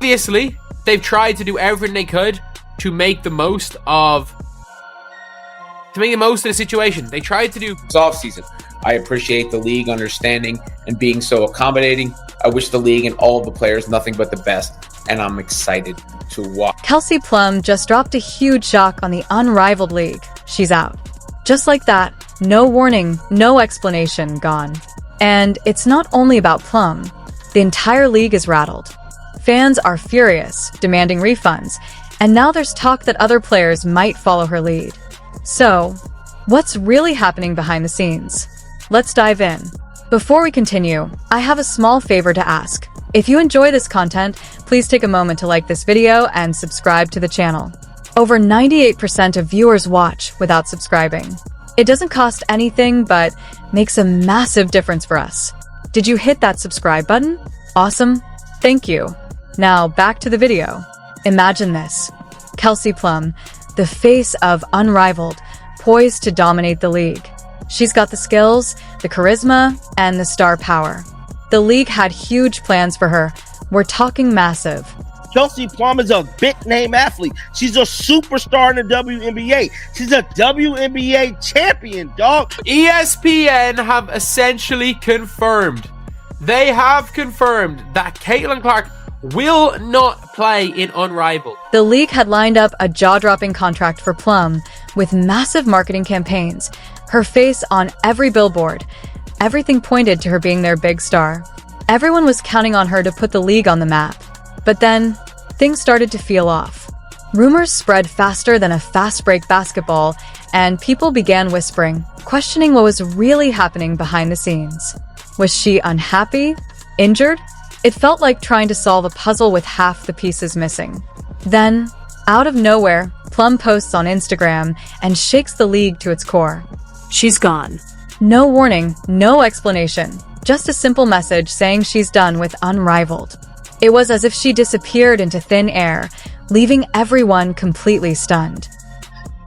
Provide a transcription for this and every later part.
Obviously, they've tried to do everything they could to make the most of the situation. They tried to do this offseason. I appreciate the league understanding and being so accommodating. I wish the league and all of the players nothing but the best, and I'm excited to watch. Kelsey Plum just dropped a huge shock on the unrivaled league. She's out. Just like that, no warning, no explanation, gone. And it's not only about Plum. The entire league is rattled. Fans are furious, demanding refunds, and now there's talk that other players might follow her lead. So, what's really happening behind the scenes? Let's dive in. Before we continue, I have a small favor to ask. If you enjoy this content, please take a moment to like this video and subscribe to the channel. Over 98% of viewers watch without subscribing. It doesn't cost anything, but makes a massive difference for us. Did you hit that subscribe button? Awesome. Thank you. Now back to the video. Imagine this. Kelsey Plum, the face of Unrivaled, poised to dominate the league. She's got the skills, the charisma, and the star power. The league had huge plans for her. We're talking massive. Kelsey Plum is a big-name athlete. She's a superstar in the WNBA. She's a WNBA champion, dog. ESPN have essentially confirmed. They have confirmed that Caitlin Clark will not play in Unrivaled. The league had lined up a jaw-dropping contract for Plum with massive marketing campaigns, her face on every billboard. Everything pointed to her being their big star. Everyone was counting on her to put the league on the map. But then, things started to feel off. Rumors spread faster than a fast-break basketball, and people began whispering, questioning what was really happening behind the scenes. Was she unhappy? Injured? It felt like trying to solve a puzzle with half the pieces missing. Then, out of nowhere, Plum posts on Instagram and shakes the league to its core. She's gone. No warning, no explanation. Just a simple message saying she's done with Unrivaled. It was as if she disappeared into thin air, leaving everyone completely stunned.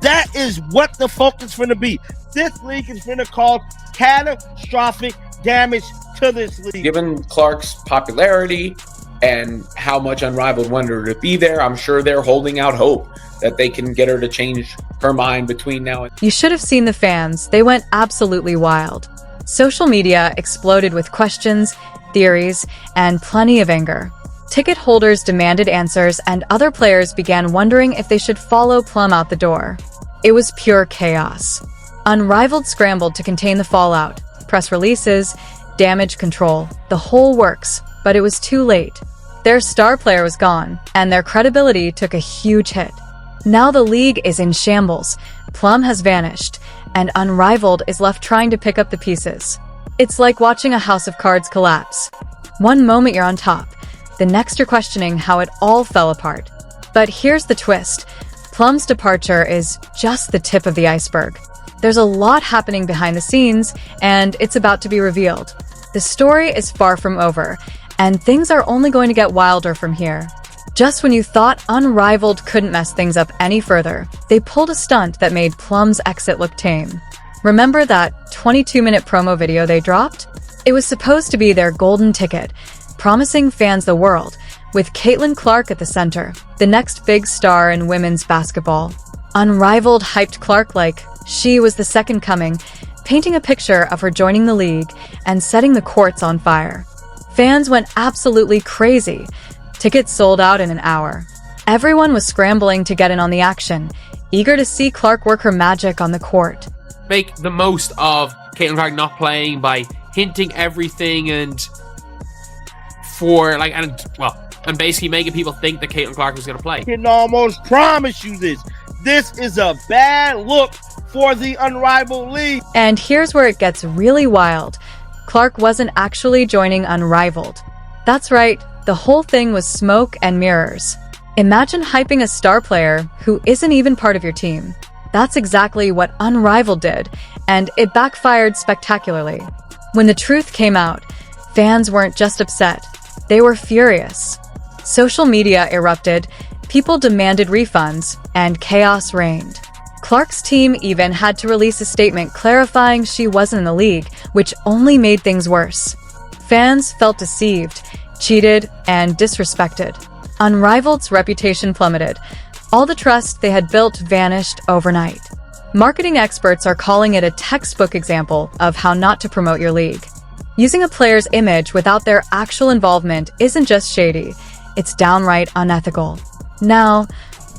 That is what the focus is going to be. This league is going to cause catastrophic damage to this league. Given Clark's popularity and how much Unrivaled wanted her to be there, I'm sure they're holding out hope that they can get her to change her mind between now and... You should have seen the fans. They went absolutely wild. Social media exploded with questions, theories, and plenty of anger. Ticket holders demanded answers, and other players began wondering if they should follow Plum out the door. It was pure chaos. Unrivaled scrambled to contain the fallout. Press releases, damage control, the whole works, but it was too late. Their star player was gone, and their credibility took a huge hit. Now the league is in shambles. Plum has vanished, and Unrivaled is left trying to pick up the pieces. It's like watching a house of cards collapse. One moment you're on top, the next you're questioning how it all fell apart. But here's the twist. Plum's departure is just the tip of the iceberg. There's a lot happening behind the scenes, and it's about to be revealed. The story is far from over, and things are only going to get wilder from here. Just when you thought Unrivaled couldn't mess things up any further, they pulled a stunt that made Plum's exit look tame. Remember that 22-minute promo video they dropped? It was supposed to be their golden ticket, promising fans the world, with Caitlin Clark at the center, the next big star in women's basketball. Unrivaled hyped Clark like she was the second coming, painting a picture of her joining the league and setting the courts on fire. Fans went absolutely crazy. Tickets sold out in an hour. Everyone was scrambling to get in on the action, eager to see Clark work her magic on the court. Make the most of Caitlin Clark not playing by hinting everything and basically making people think that Caitlin Clark was going to play. I can almost promise you this. This is a bad look for the Unrivaled league. And here's where it gets really wild. Clark wasn't actually joining Unrivaled. That's right, the whole thing was smoke and mirrors. Imagine hyping a star player who isn't even part of your team. That's exactly what Unrivaled did, and it backfired spectacularly. When the truth came out, fans weren't just upset, they were furious. Social media erupted, people demanded refunds, and chaos reigned. Clark's team even had to release a statement clarifying she wasn't in the league, which only made things worse. Fans felt deceived, cheated, and disrespected. Unrivaled's reputation plummeted. All the trust they had built vanished overnight. Marketing experts are calling it a textbook example of how not to promote your league. Using a player's image without their actual involvement isn't just shady, it's downright unethical. Now,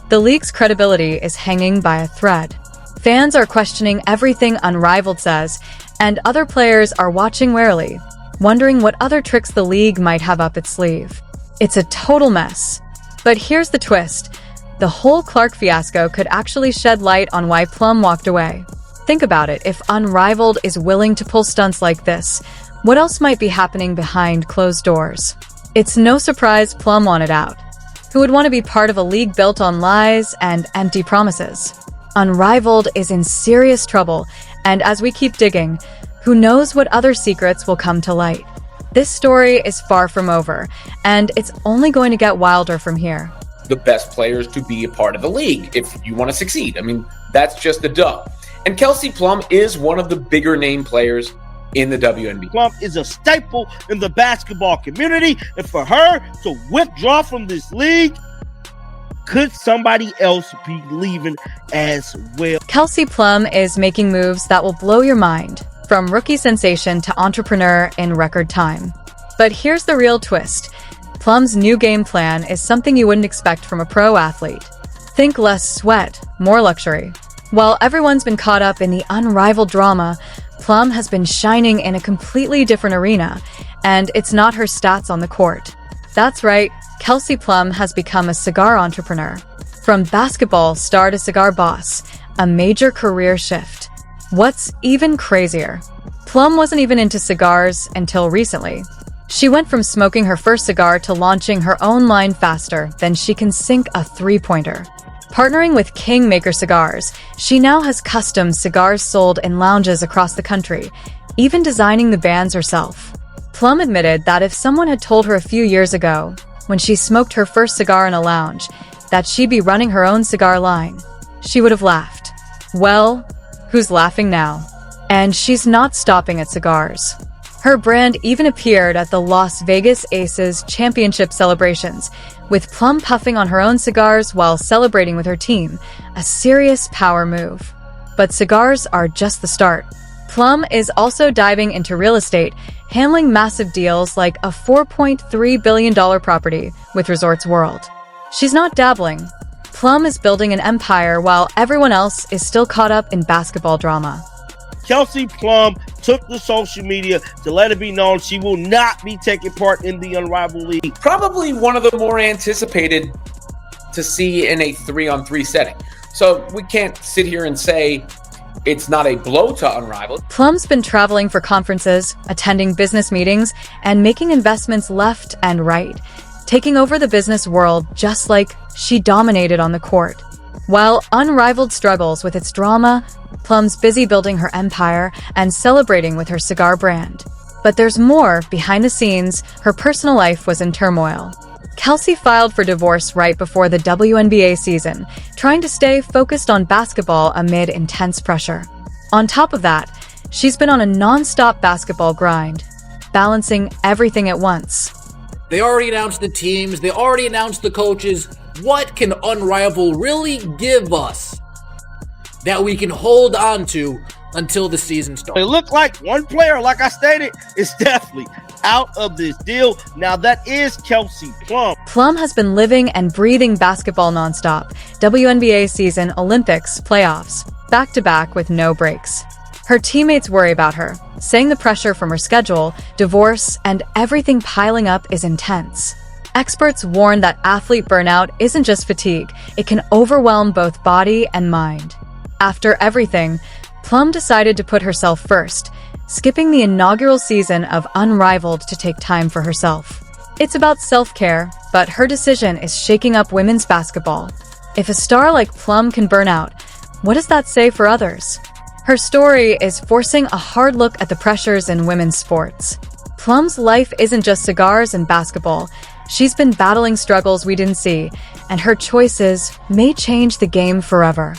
the league's credibility is hanging by a thread. Fans are questioning everything Unrivaled says, and other players are watching warily, wondering what other tricks the league might have up its sleeve. It's a total mess. But here's the twist. The whole Clark fiasco could actually shed light on why Plum walked away. Think about it, if Unrivaled is willing to pull stunts like this, what else might be happening behind closed doors? It's no surprise Plum wanted out. Who would want to be part of a league built on lies and empty promises? Unrivaled is in serious trouble, and as we keep digging, who knows what other secrets will come to light? This story is far from over, and it's only going to get wilder from here. The best players to be a part of the league if you want to succeed. I mean, that's just the duh. And Kelsey Plum is one of the bigger name players in the WNBA. Plum is a staple in the basketball community, and for her to withdraw from this league, could somebody else be leaving as well? Kelsey Plum is making moves that will blow your mind, from rookie sensation to entrepreneur in record time. But here's the real twist. Plum's new game plan is something you wouldn't expect from a pro athlete. Think less sweat, more luxury. While everyone's been caught up in the Unrivaled drama, Plum has been shining in a completely different arena, and it's not her stats on the court. That's right, Kelsey Plum has become a cigar entrepreneur. From basketball star to cigar boss, a major career shift. What's even crazier? Plum wasn't even into cigars until recently. She went from smoking her first cigar to launching her own line faster than she can sink a three-pointer. Partnering with Kingmaker Cigars, she now has custom cigars sold in lounges across the country, even designing the bands herself. Plum admitted that if someone had told her a few years ago, when she smoked her first cigar in a lounge, that she'd be running her own cigar line, she would have laughed. Well, who's laughing now? And she's not stopping at cigars. Her brand even appeared at the Las Vegas Aces championship celebrations, with Plum puffing on her own cigars while celebrating with her team, a serious power move. But cigars are just the start. Plum is also diving into real estate, handling massive deals like a $4.3 billion property with Resorts World. She's not dabbling. Plum is building an empire while everyone else is still caught up in basketball drama. Kelsey Plum took to social media to let it be known she will not be taking part in the Unrivaled League. Probably one of the more anticipated to see in a 3-on-3 setting. So we can't sit here and say it's not a blow to Unrivaled. Plum's been traveling for conferences, attending business meetings, and making investments left and right, taking over the business world just like she dominated on the court. While Unrivaled struggles with its drama, Plum's busy building her empire and celebrating with her cigar brand. But there's more. Behind the scenes, her personal life was in turmoil. Kelsey filed for divorce right before the WNBA season, trying to stay focused on basketball amid intense pressure. On top of that, she's been on a non-stop basketball grind, balancing everything at once. They already announced the teams, they already announced the coaches. What can Unrivaled really give us that we can hold on to until the season starts? It looked like one player, like I stated, is definitely out of this deal. Now that is Kelsey Plum. Plum has been living and breathing basketball nonstop. WNBA season, Olympics, playoffs, back-to-back with no breaks. Her teammates worry about her, saying the pressure from her schedule, divorce, and everything piling up is intense. Experts warn that athlete burnout isn't just fatigue, it can overwhelm both body and mind. After everything, Plum decided to put herself first, skipping the inaugural season of Unrivaled to take time for herself. It's about self-care, but her decision is shaking up women's basketball. If a star like Plum can burn out, what does that say for others? Her story is forcing a hard look at the pressures in women's sports. Plum's life isn't just cigars and basketball. She's been battling struggles we didn't see, and her choices may change the game forever.